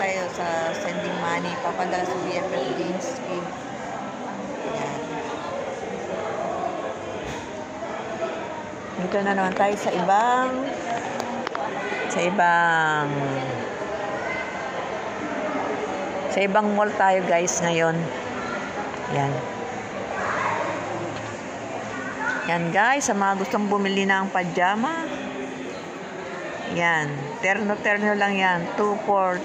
tayo sa sending money. Papadala sa BFF Linsky. Yan. Dito na naman tayo sa ibang mall tayo guys ngayon. Yan. Yan guys, sa mga gustong bumili ng pajama. Yan. Terno-terno lang yan. 2 for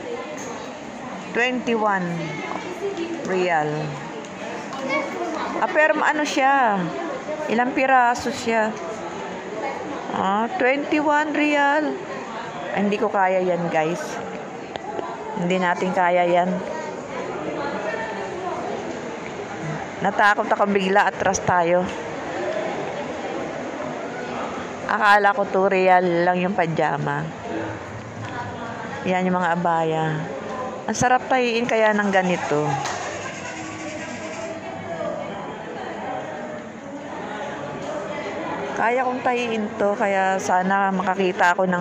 21 real. Pero ano siya? Ilang piraso siya? 21 real. Hindi ko kaya yan guys. Hindi natin kaya yan. Natakot ako bigla, atras tayo. Akala ko 2 real lang yung pajama. Yan yung mga abaya. Ang sarap tahiin kaya ng ganito. Kaya kong tahiin to, kaya sana makakita ako ng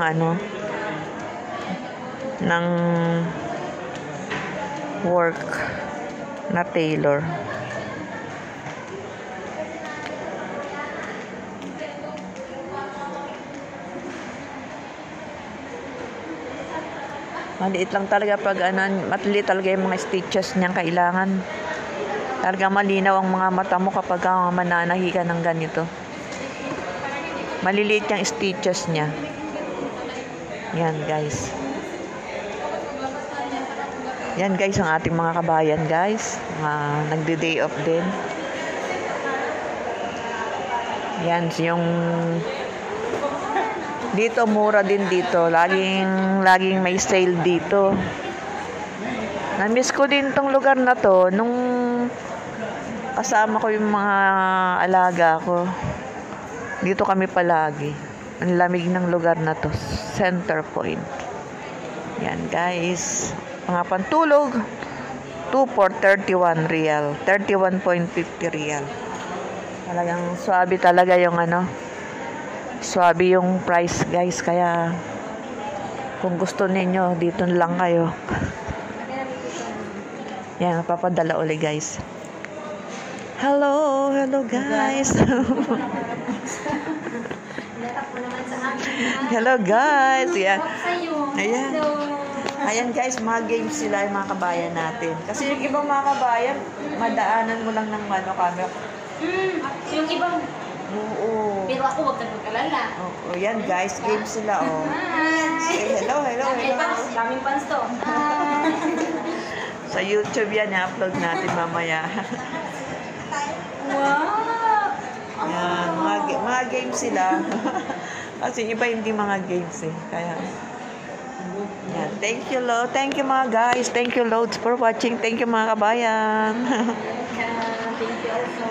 ng work na tailor. Maliit lang talaga pag maliit talaga yung mga stitches niyang kailangan. Talaga malinaw ang mga mata mo kapag mananahi ka ng ganito. Maliliit yung stitches niya. Yan guys. Yan guys ang ating mga kabayan guys. Nagde-day off din. Yan yung dito mura din dito. Laging may sale dito. Na-miss ko din tong lugar na to nung kasama ko yung mga alaga ko. Dito kami palagi. Ang lamig ng lugar na to. Center Point. Yan guys. Mga pantulog. 2 for 31 real. 31.50 real. Talagang swabe talaga yung swabe yung price guys. Kaya kung gusto ninyo, dito lang kayo. Yan, papadala uli guys. Hello guys. Hello guys. Yan. Ayan guys, mga games sila yung mga kabayan natin. Kasi yung ibang mga kabayan, madaanan mo lang ng camera. Yung ibang oo. Pero ako wag kang magkalala. Oo, yan guys, games sila Say hello. Daming fans to. Sa YouTube yan, i-upload natin mamaya. Wow! Yan, mga games sila. Kasi iba hindi mga games Kaya, yan. Thank you mga guys. Thank you loads for watching. Thank you mga kabayan. Thank you also.